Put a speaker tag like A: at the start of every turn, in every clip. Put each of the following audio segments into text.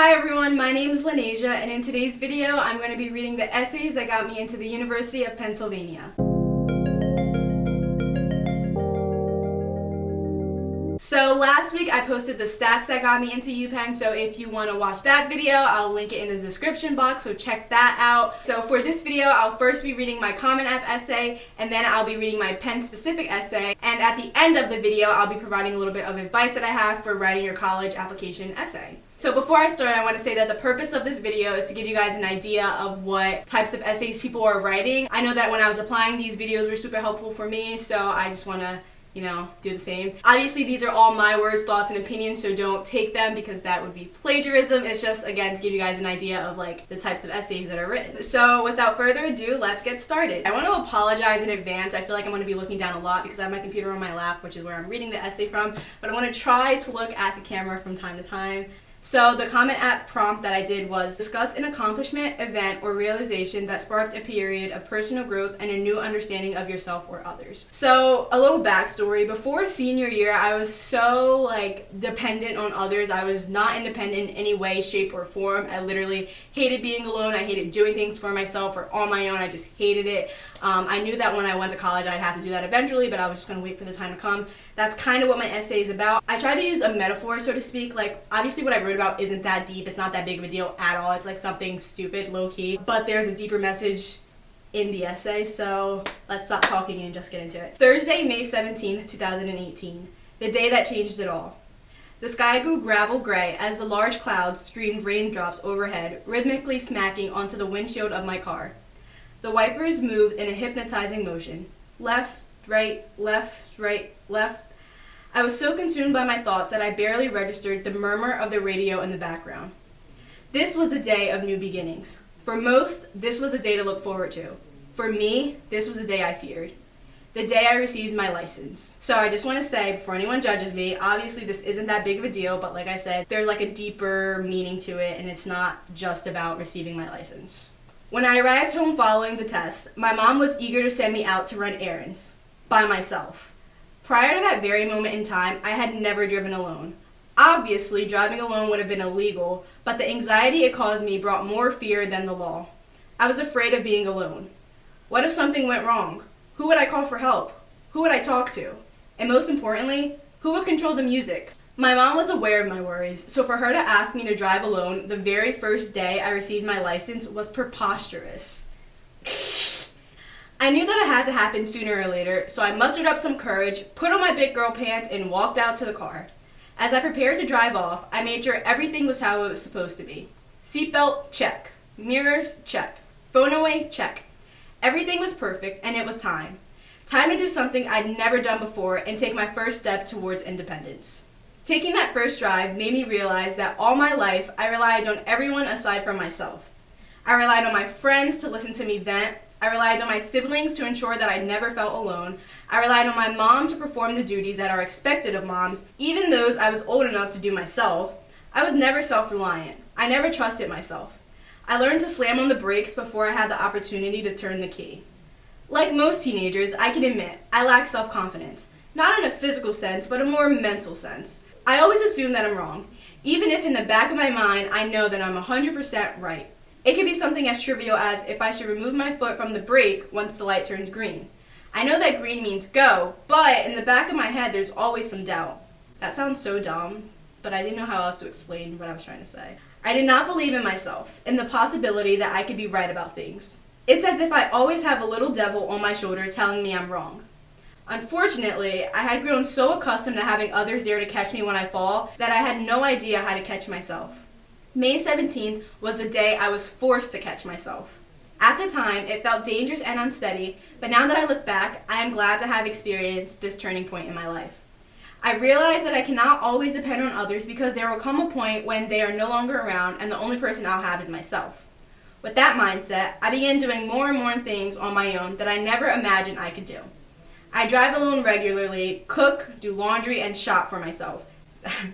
A: Hi everyone, my name is Lanasia, and in today's video I'm going to be reading the essays that got me into the University of Pennsylvania. So last week I posted the stats that got me into UPENN, so if you want to watch that video, I'll link it in the description box, so check that out. So for this video, I'll first be reading my Common App essay, and then I'll be reading my Penn Specific essay, and at the end of the video, I'll be providing a little bit of advice that I have for writing your college application essay. So before I start, I want to say that the purpose of this video is to give you guys an idea of what types of essays people are writing. I know that when I was applying, these videos were super helpful for me, so I just want to do the same. Obviously, these are all my words, thoughts, and opinions, so don't take them because that would be plagiarism. It's just, again, to give you guys an idea of the types of essays that are written. So without further ado, let's get started. I want to apologize in advance. I feel like I'm going to be looking down a lot because I have my computer on my lap, which is where I'm reading the essay from, but I want to try to look at the camera from time to time. So the Common App prompt that I did was discuss an accomplishment, event, or realization that sparked a period of personal growth and a new understanding of yourself or others. So a little backstory, before senior year, I was so dependent on others. I was not independent in any way, shape, or form. I literally hated being alone. I hated doing things for myself or on my own. I just hated it. I knew that when I went to college I'd have to do that eventually, but I was just going to wait for the time to come. That's kind of what my essay is about. I tried to use a metaphor, so to speak. Obviously what I wrote about isn't that deep. It's not that big of a deal at all. It's something stupid, low-key. But there's a deeper message in the essay, so let's stop talking and just get into it. Thursday, May 17th, 2018. The day that changed it all. The sky grew gravel gray as the large clouds streamed raindrops overhead, rhythmically smacking onto the windshield of my car. The wipers moved in a hypnotizing motion. Left, right, left, right, left. I was so consumed by my thoughts that I barely registered the murmur of the radio in the background. This was a day of new beginnings. For most, this was a day to look forward to. For me, this was a day I feared. The day I received my license. So I just want to say, before anyone judges me, obviously this isn't that big of a deal, but like I said, there's a deeper meaning to it, and it's not just about receiving my license. When I arrived home following the test, my mom was eager to send me out to run errands. By myself. Prior to that very moment in time, I had never driven alone. Obviously, driving alone would have been illegal, but the anxiety it caused me brought more fear than the law. I was afraid of being alone. What if something went wrong? Who would I call for help? Who would I talk to? And most importantly, who would control the music? My mom was aware of my worries, so for her to ask me to drive alone the very first day I received my license was preposterous. I knew that it had to happen sooner or later, so I mustered up some courage, put on my big girl pants, and walked out to the car. As I prepared to drive off, I made sure everything was how it was supposed to be. Seatbelt, check. Mirrors, check. Phone away, check. Everything was perfect, and it was time. Time to do something I'd never done before and take my first step towards independence. Taking that first drive made me realize that all my life I relied on everyone aside from myself. I relied on my friends to listen to me vent. I relied on my siblings to ensure that I never felt alone. I relied on my mom to perform the duties that are expected of moms, even those I was old enough to do myself. I was never self-reliant. I never trusted myself. I learned to slam on the brakes before I had the opportunity to turn the key. Like most teenagers, I can admit I lack self-confidence. Not in a physical sense, but a more mental sense. I always assume that I'm wrong, even if in the back of my mind I know that I'm 100% right. It could be something as trivial as if I should remove my foot from the brake once the light turns green. I know that green means go, but in the back of my head there's always some doubt. That sounds so dumb, but I didn't know how else to explain what I was trying to say. I did not believe in myself, in the possibility that I could be right about things. It's as if I always have a little devil on my shoulder telling me I'm wrong. Unfortunately, I had grown so accustomed to having others there to catch me when I fall that I had no idea how to catch myself. May 17th was the day I was forced to catch myself. At the time, it felt dangerous and unsteady, but now that I look back, I am glad to have experienced this turning point in my life. I realized that I cannot always depend on others because there will come a point when they are no longer around and the only person I'll have is myself. With that mindset, I began doing more and more things on my own that I never imagined I could do. I drive alone regularly, cook, do laundry, and shop for myself.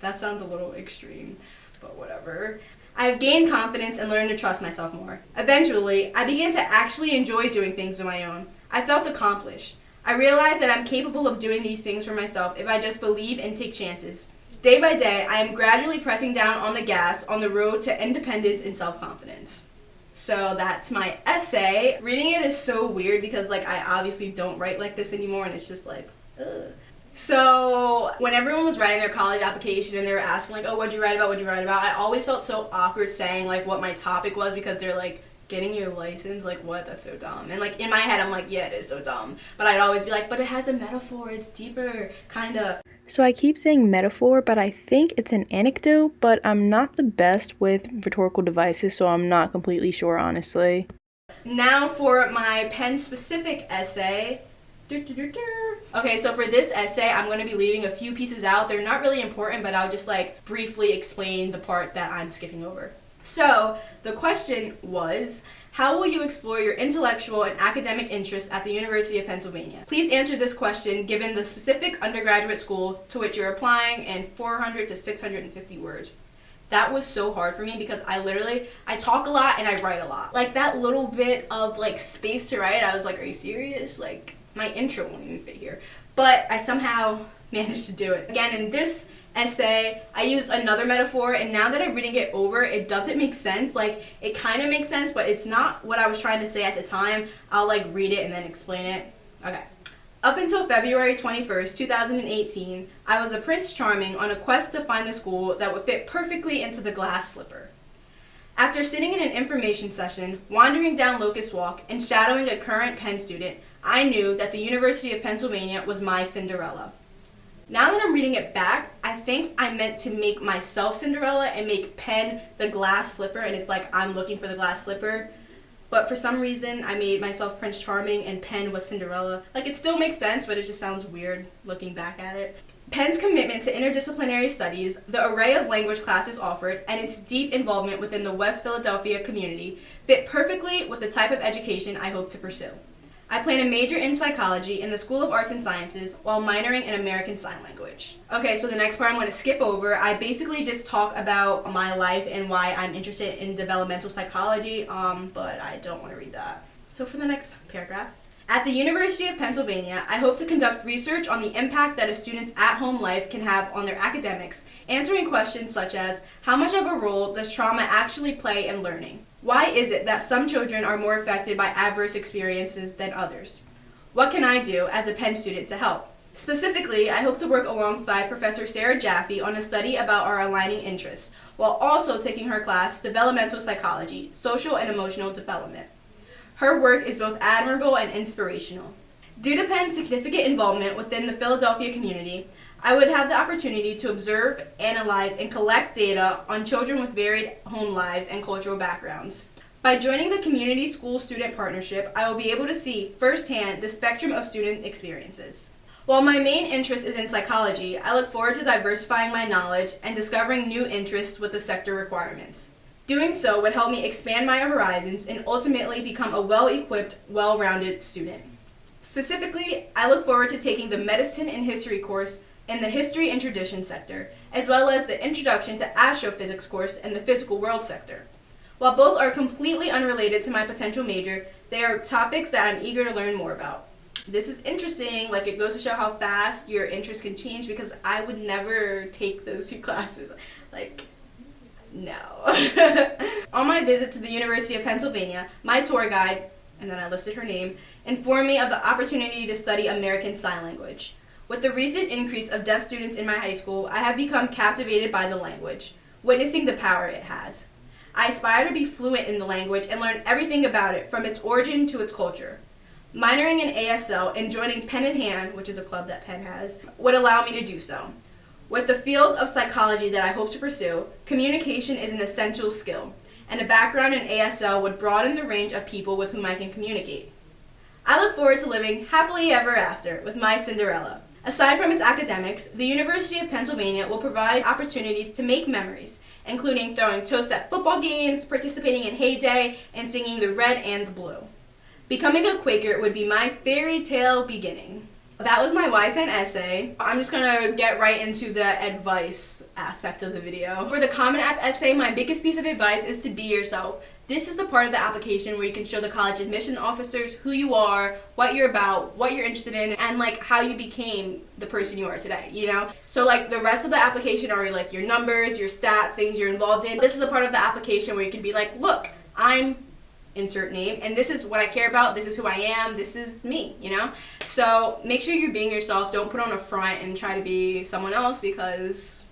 A: That sounds a little extreme, but whatever. I've gained confidence and learned to trust myself more. Eventually, I began to actually enjoy doing things on my own. I felt accomplished. I realized that I'm capable of doing these things for myself if I just believe and take chances. Day by day, I am gradually pressing down on the gas on the road to independence and self-confidence. So that's my essay. Reading it is so weird because I obviously don't write like this anymore, and it's just ugh. So when everyone was writing their college application and they were asking oh, what'd you write about, I always felt so awkward saying what my topic was, because they're getting your license, what? That's so dumb. And in my head, I'm yeah, it is so dumb. But I'd always be but it has a metaphor, it's deeper, kinda.
B: So I keep saying metaphor, but I think it's an anecdote, but I'm not the best with rhetorical devices, so I'm not completely sure, honestly.
A: Now for my Penn Specific essay. Okay, so for this essay, I'm going to be leaving a few pieces out. They're not really important, but I'll just briefly explain the part that I'm skipping over. So the question was, how will you explore your intellectual and academic interests at the University of Pennsylvania? Please answer this question given the specific undergraduate school to which you're applying in 400 to 650 words. That was so hard for me because I talk a lot and I write a lot. That little bit of space to write, I was are you serious? My intro won't even fit here. But I somehow managed to do it. Again, in this essay, I used another metaphor, and now that I'm reading it over, it doesn't make sense. It kind of makes sense, but it's not what I was trying to say at the time. I'll read it and then explain it. Okay. Up until February 21st, 2018, I was a Prince Charming on a quest to find the school that would fit perfectly into the glass slipper. After sitting in an information session, wandering down Locust Walk, and shadowing a current Penn student, I knew that the University of Pennsylvania was my Cinderella. Now that I'm reading it back, I think I meant to make myself Cinderella and make Penn the glass slipper, and it's I'm looking for the glass slipper. But for some reason, I made myself Prince Charming and Penn was Cinderella. It still makes sense, but it just sounds weird looking back at it. Penn's commitment to interdisciplinary studies, the array of language classes offered, and its deep involvement within the West Philadelphia community fit perfectly with the type of education I hope to pursue. I plan to major in psychology in the School of Arts and Sciences while minoring in American Sign Language. Okay, so the next part I'm going to skip over. I basically just talk about my life and why I'm interested in developmental psychology, but I don't want to read that. So for the next paragraph. At the University of Pennsylvania, I hope to conduct research on the impact that a student's at-home life can have on their academics, answering questions such as, how much of a role does trauma actually play in learning? Why is it that some children are more affected by adverse experiences than others? What can I do as a Penn student to help? Specifically, I hope to work alongside Professor Sarah Jaffe on a study about our aligning interests, while also taking her class, Developmental Psychology, Social and Emotional Development. Her work is both admirable and inspirational. Due to Penn's significant involvement within the Philadelphia community, I would have the opportunity to observe, analyze, and collect data on children with varied home lives and cultural backgrounds. By joining the Community School Student Partnership, I will be able to see firsthand the spectrum of student experiences. While my main interest is in psychology, I look forward to diversifying my knowledge and discovering new interests with the sector requirements. Doing so would help me expand my horizons and ultimately become a well-equipped, well-rounded student. Specifically, I look forward to taking the Medicine and History course in the History and Tradition sector, as well as the Introduction to Astrophysics course in the Physical World sector. While both are completely unrelated to my potential major, they are topics that I'm eager to learn more about. This is interesting, it goes to show how fast your interests can change, because I would never take those two classes. No. On my visit to the University of Pennsylvania, my tour guide, and then I listed her name, informed me of the opportunity to study American Sign Language. With the recent increase of deaf students in my high school, I have become captivated by the language, witnessing the power it has. I aspire to be fluent in the language and learn everything about it, from its origin to its culture. Minoring in ASL and joining Pen in Hand, which is a club that Penn has, would allow me to do so. With the field of psychology that I hope to pursue, communication is an essential skill, and a background in ASL would broaden the range of people with whom I can communicate. I look forward to living happily ever after with my Cinderella. Aside from its academics, the University of Pennsylvania will provide opportunities to make memories, including throwing toast at football games, participating in Hay Day, and singing the red and the blue. Becoming a Quaker would be my fairy tale beginning. That was my UPENN essay. I'm just gonna get right into the advice aspect of the video. For the Common App essay, my biggest piece of advice is to be yourself. This is the part of the application where you can show the college admission officers who you are, what you're about, what you're interested in, and like how you became the person you are today, you know? So like the rest of the application are like your numbers, your stats, things you're involved in. This is the part of the application where you can be like, look, I'm insert name, and this is what I care about, this is who I am, this is me, you know? So make sure you're being yourself. Don't put on a front and try to be someone else, because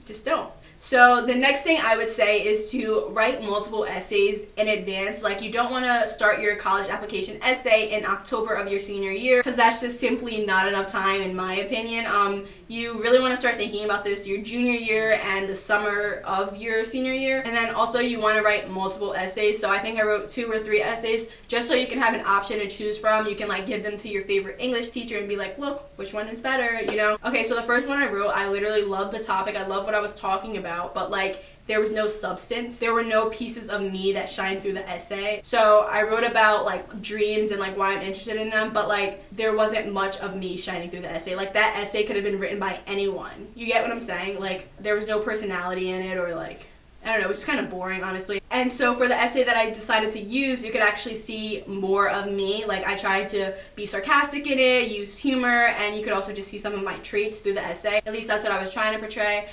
A: just don't. So the next thing I would say is to write multiple essays in advance. Like, you don't want to start your college application essay in October of your senior year, because that's just simply not enough time, in my opinion. You really want to start thinking about this your junior year and the summer of your senior year. And then also you want to write multiple essays. So I think I wrote 2 or 3 essays, just so you can have an option to choose from. You can like give them to your favorite English teacher and be like, look, which one is better, you know? Okay, so the first one I wrote, I literally loved the topic. I love what I was talking about, but like there was no substance. There were no pieces of me that shined through the essay. So I wrote about like dreams and like why I'm interested in them, but like there wasn't much of me shining through the essay. Like that essay could have been written by anyone. You get what I'm saying? Like there was no personality in it, or like, I don't know, it was just kind of boring, honestly. And so for the essay that I decided to use, you could actually see more of me. Like I tried to be sarcastic in it, use humor, and you could also just see some of my traits through the essay. At least that's what I was trying to portray.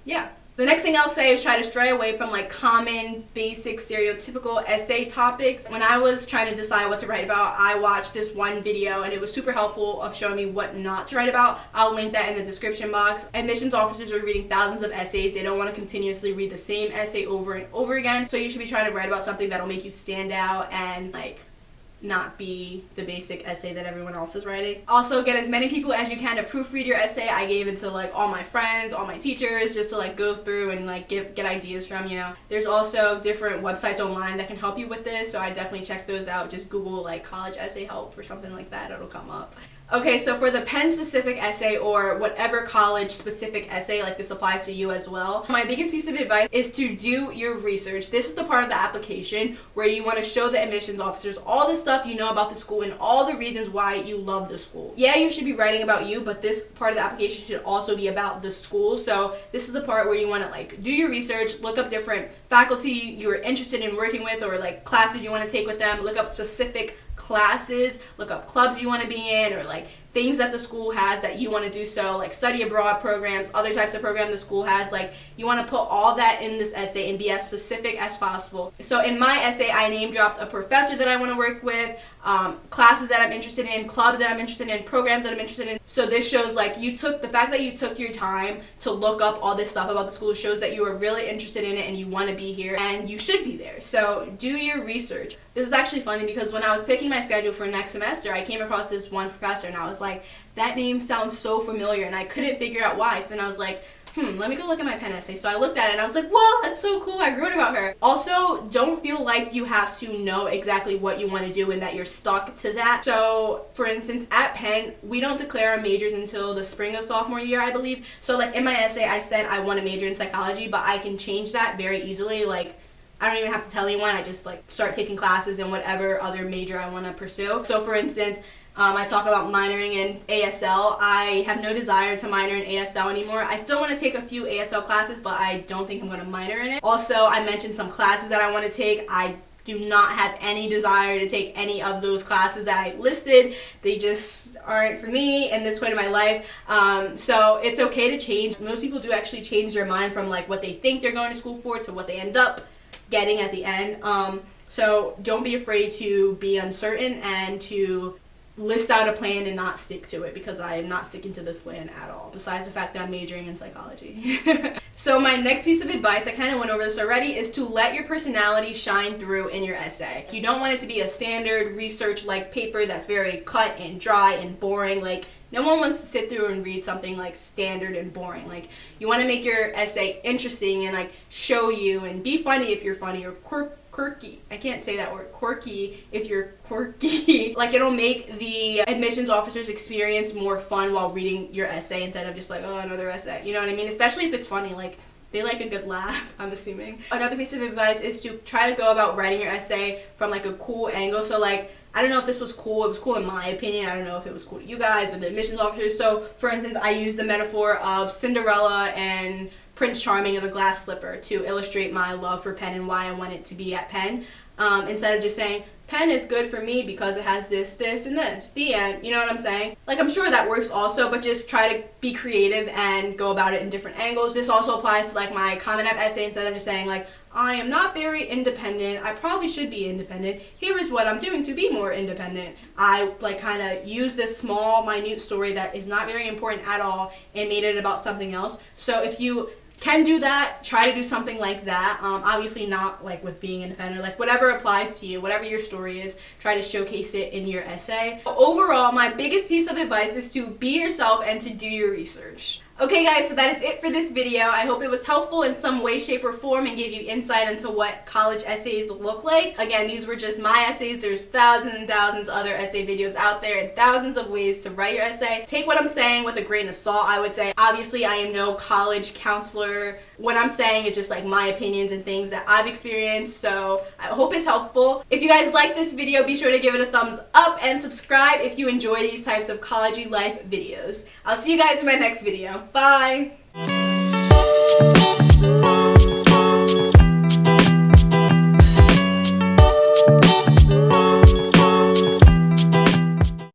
A: Yeah. The next thing I'll say is try to stray away from like common, basic, stereotypical essay topics. When I was trying to decide what to write about, I watched this one video and it was super helpful of showing me what not to write about. I'll link that in the description box. Admissions officers are reading thousands of essays. They don't want to continuously read the same essay over and over again. So you should be trying to write about something that'll make you stand out and like not be the basic essay that everyone else is writing. Also, get as many people as you can to proofread your essay. I gave it to like all my friends, all my teachers, just to like go through and like get ideas from, you know. There's also different websites online that can help you with this, so I definitely check those out. Just Google like college essay help or something like that, it'll come up. Okay, so for the Penn Specific essay, or whatever college specific essay, like this applies to you as well, my biggest piece of advice is to do your research. This is the part of the application where you want to show the admissions officers all the stuff you know about the school and all the reasons why you love the school. Yeah, you should be writing about you, but this part of the application should also be about the school. So this is the part where you want to like do your research, look up different faculty you're interested in working with, or like classes you want to take with them, look up specific classes, look up clubs you want to be in, or like things that the school has that you want to do, so like study abroad programs, other types of programs the school has. Like you want to put all that in this essay and be as specific as possible. So in my essay, I name dropped a professor that I want to work with, classes that I'm interested in, clubs that I'm interested in, programs that I'm interested in. So this shows like the fact that you took your time to look up all this stuff about the school shows that you are really interested in it and you want to be here, and you should be there. So do your research. This is actually funny because when I was picking my schedule for next semester, I came across this one professor and I was like, that name sounds so familiar, and I couldn't figure out why. So then I was like, let me go look at my Penn essay. So I looked at it and I was like, whoa, that's so cool, I wrote about her. Also, don't feel like you have to know exactly what you want to do and that you're stuck to that. So for instance, at Penn, we don't declare our majors until the spring of sophomore year, I believe. So like in my essay, I said I want to major in psychology, but I can change that very easily. Like I don't even have to tell anyone. I just like start taking classes in whatever other major I want to pursue. So for instance, I talk about minoring in ASL. I have no desire to minor in ASL anymore. I still want to take a few ASL classes, but I don't think I'm going to minor in it. Also, I mentioned some classes that I want to take. I do not have any desire to take any of those classes that I listed. They just aren't for me in this point in my life. So it's okay to change. Most people do actually change their mind from like what they think they're going to school for to what they end up getting at the end. So don't be afraid to be uncertain and to list out a plan and not stick to it, because I am not sticking to this plan at all, besides the fact that I'm majoring in psychology. So my next piece of advice, I kind of went over this already, is to let your personality shine through in your essay. You don't want it to be a standard research-like paper that's very cut and dry and boring. Like, no one wants to sit through and read something like standard and boring. Like, you want to make your essay interesting and like show you, and be funny if you're funny, or quirky. I can't say that word. Quirky if you're quirky. Like, it'll make the admissions officer's experience more fun while reading your essay instead of just like, oh, another essay. You know what I mean? Especially if it's funny. Like, they like a good laugh, I'm assuming. Another piece of advice is to try to go about writing your essay from like a cool angle. So like, I don't know if this was cool. It was cool in my opinion. I don't know if it was cool to you guys or the admissions officers. So, for instance, I used the metaphor of Cinderella and Prince Charming and the glass slipper to illustrate my love for Penn and why I wanted to be at Penn. Instead of just saying, Penn is good for me because it has this, this, and this. The end. You know what I'm saying? Like, I'm sure that works also, but just try to be creative and go about it in different angles. This also applies to, like, my Common App essay. Instead of just saying, like, I am not very independent. I probably should be independent. Here is what I'm doing to be more independent. I, like, kind of used this small, minute story that is not very important at all and made it about something else. So if you can do that, try to do something like that. Obviously not like with being independent, like whatever applies to you, whatever your story is, try to showcase it in your essay. Overall, my biggest piece of advice is to be yourself and to do your research. Okay guys, so that is it for this video. I hope it was helpful in some way, shape, or form and gave you insight into what college essays look like. Again, these were just my essays. There's thousands and thousands of other essay videos out there and thousands of ways to write your essay. Take what I'm saying with a grain of salt, I would say. Obviously, I am no college counselor. What I'm saying is just like my opinions and things that I've experienced, so I hope it's helpful. If you guys like this video, be sure to give it a thumbs up and subscribe if you enjoy these types of college life videos. I'll see you guys in my next video. Bye!